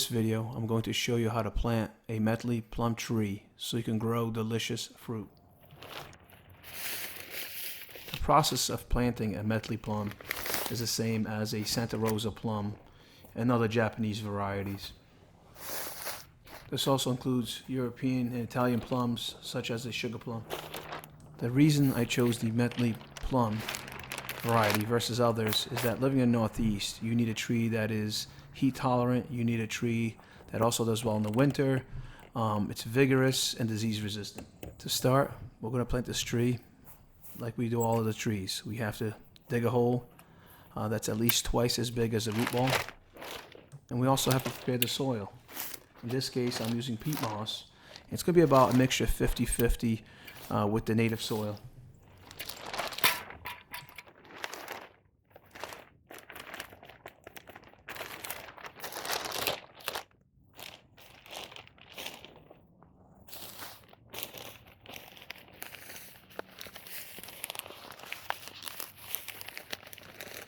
this video, I'm going to show you how to plant a Methley plum tree so you can grow delicious fruit. The process of planting a Methley plum is the same as a Santa Rosa plum and other Japanese varieties. This also includes European and Italian plums, such as the sugar plum. The reason I chose the Methley plum variety versus others is that living in the Northeast, you need a tree that is heat tolerant. You need a tree that also does well in the winter. It's vigorous and disease resistant. To start, we're going to plant this tree like we do all of the trees. We have to dig a hole that's at least twice as big as a root ball. And we also have to prepare the soil. In this case, I'm using peat moss. It's going to be about a mixture 50-50 with the native soil.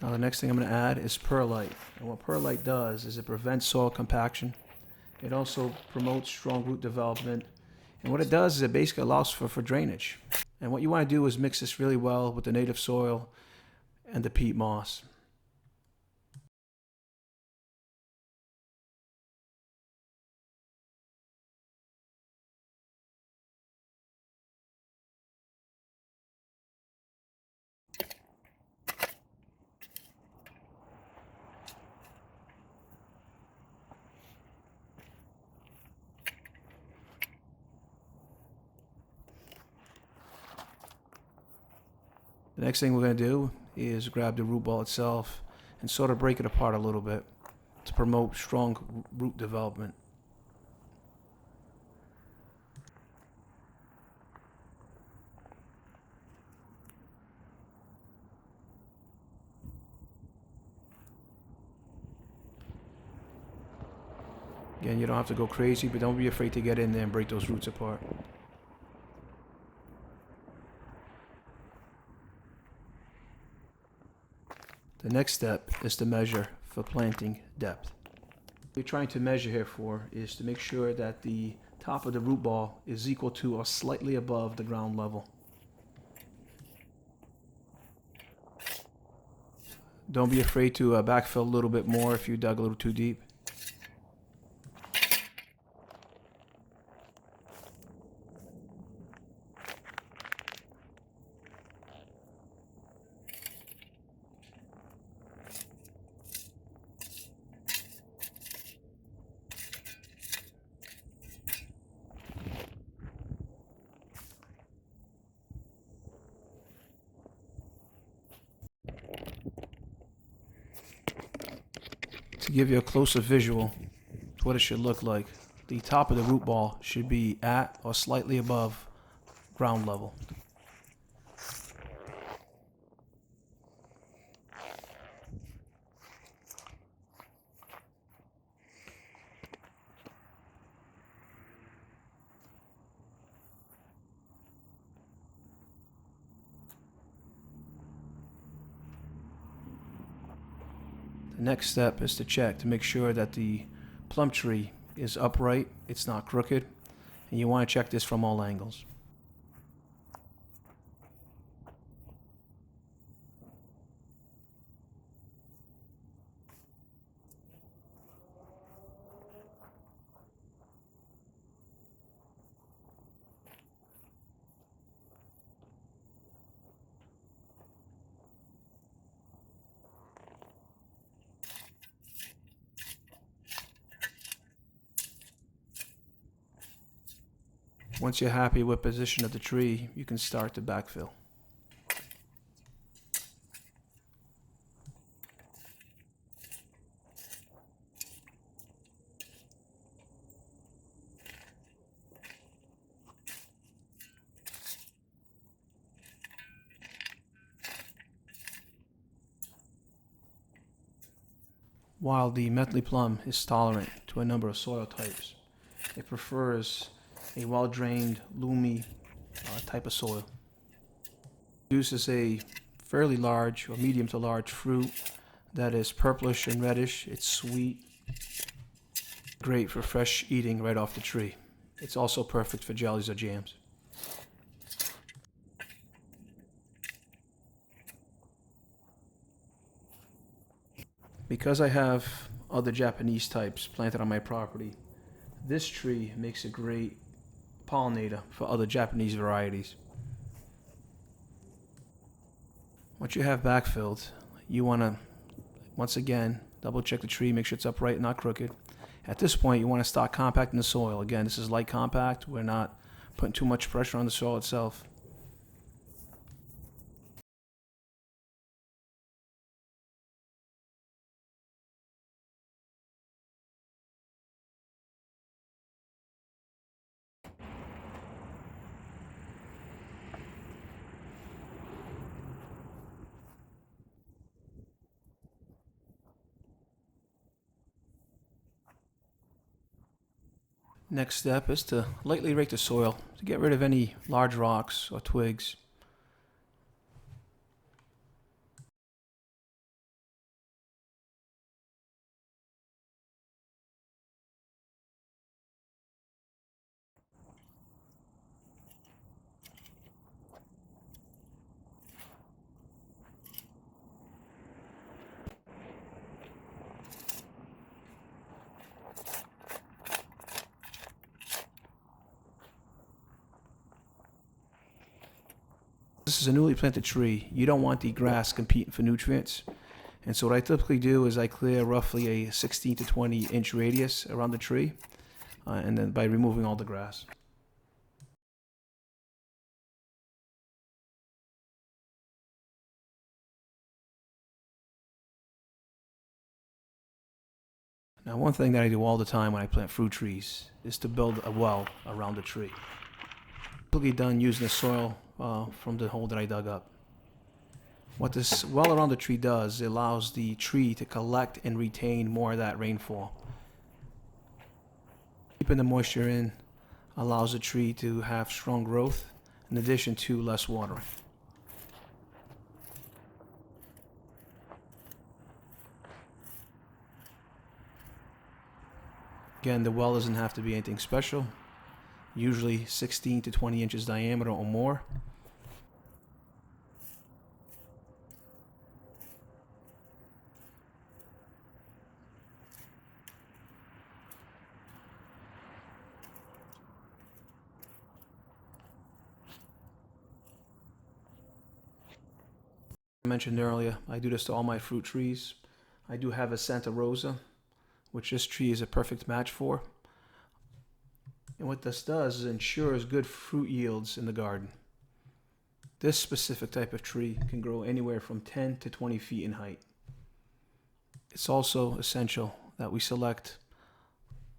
Now the next thing I'm going to add is perlite. And what perlite does is it prevents soil compaction. It also promotes strong root development. And what it does is it basically allows for drainage. And what you want to do is mix this really well with the native soil and the peat moss. The next thing we're going to do is grab the root ball itself and sort of break it apart a little bit to promote strong root development. Again, you don't have to go crazy, but don't be afraid to get in there and break those roots apart. The next step is to measure for planting depth. What you're trying to measure here for is to make sure that the top of the root ball is equal to or slightly above the ground level. Don't be afraid to backfill a little bit more if you dug a little too deep. To give you a closer visual to what it should look like, the top of the root ball should be at or slightly above ground level. The next step is to check to make sure that the plum tree is upright, it's not crooked, and you want to check this from all angles. Once you're happy with position of the tree, you can start to backfill. While the Methley plum is tolerant to a number of soil types, it prefers a well-drained, loomy type of soil. It produces a fairly large or medium to large fruit that is purplish and reddish. It's sweet. great for fresh eating right off the tree. It's also perfect for jellies or jams. Because I have other Japanese types planted on my property, this tree makes a great pollinator for other Japanese varieties. Once you have backfilled, you want to, once again, double check the tree, make sure it's upright and not crooked. At this point, you want to start compacting the soil. Again, this is light compact. We're not putting too much pressure on the soil itself. Next step is to lightly rake the soil to get rid of any large rocks or twigs. This is a newly planted tree. You don't want the grass competing for nutrients. And so what I typically do is I clear roughly a 16 to 20 inch radius around the tree, and then by removing all the grass. Now, one thing that I do all the time when I plant fruit trees is to build a well around the tree. Typically done using the soil from the hole that I dug up. What this well around the tree does, it allows the tree to collect and retain more of that rainfall. Keeping the moisture in allows the tree to have strong growth in addition to less watering. Again, the well doesn't have to be anything special, usually 16 to 20 inches diameter or more. I mentioned earlier, I do this to all my fruit trees. I do have a Santa Rosa, which this tree is a perfect match for. And what this does is ensures good fruit yields in the garden. This specific type of tree can grow anywhere from 10 to 20 feet in height. It's also essential that we select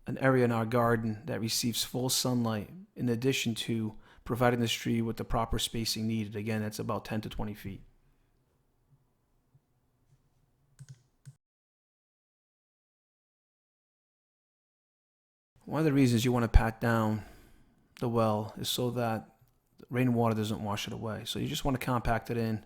an area in our garden that receives full sunlight, in addition to providing this tree with the proper spacing needed. Again, that's about 10 to 20 feet. One of the reasons you want to pat down the well is so that rainwater doesn't wash it away. So you just want to compact it in.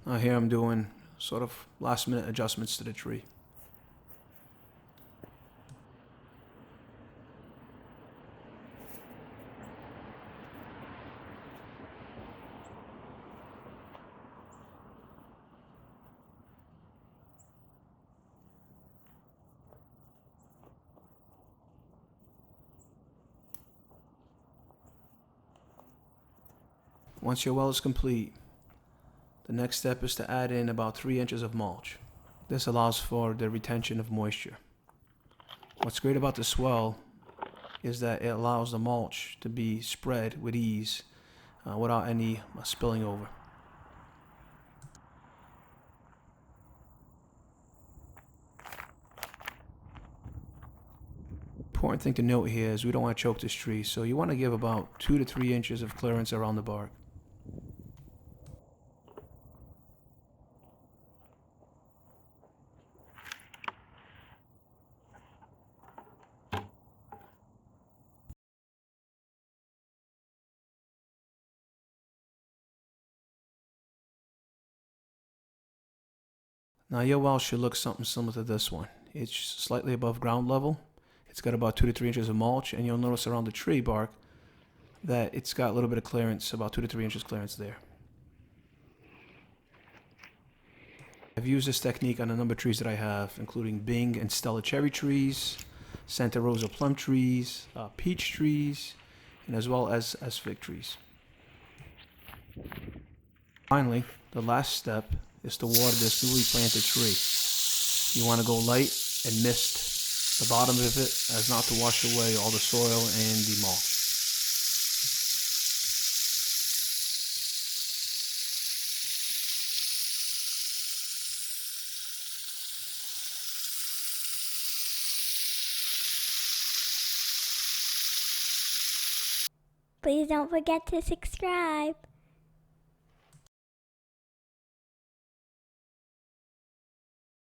Now here I'm doing sort of last minute adjustments to the tree. Once your well is complete, the next step is to add in about 3 inches of mulch. This allows for the retention of moisture. What's great about the swell is that it allows the mulch to be spread with ease without any spilling over. Important thing to note here is we don't want to choke this tree, so you want to give about 2 to 3 inches of clearance around the bark. Now your well should look something similar to this one. It's slightly above ground level. It's got about 2 to 3 inches of mulch, and you'll notice around the tree bark that it's got a little bit of clearance, about 2 to 3 inches clearance there. I've used this technique on a number of trees that I have, including Bing and Stella cherry trees, Santa Rosa plum trees, peach trees, and as well as fig trees. Finally, the last step is to water this newly planted tree. You want to go light and mist the bottom of it as not to wash away all the soil and the mulch. Please don't forget to subscribe.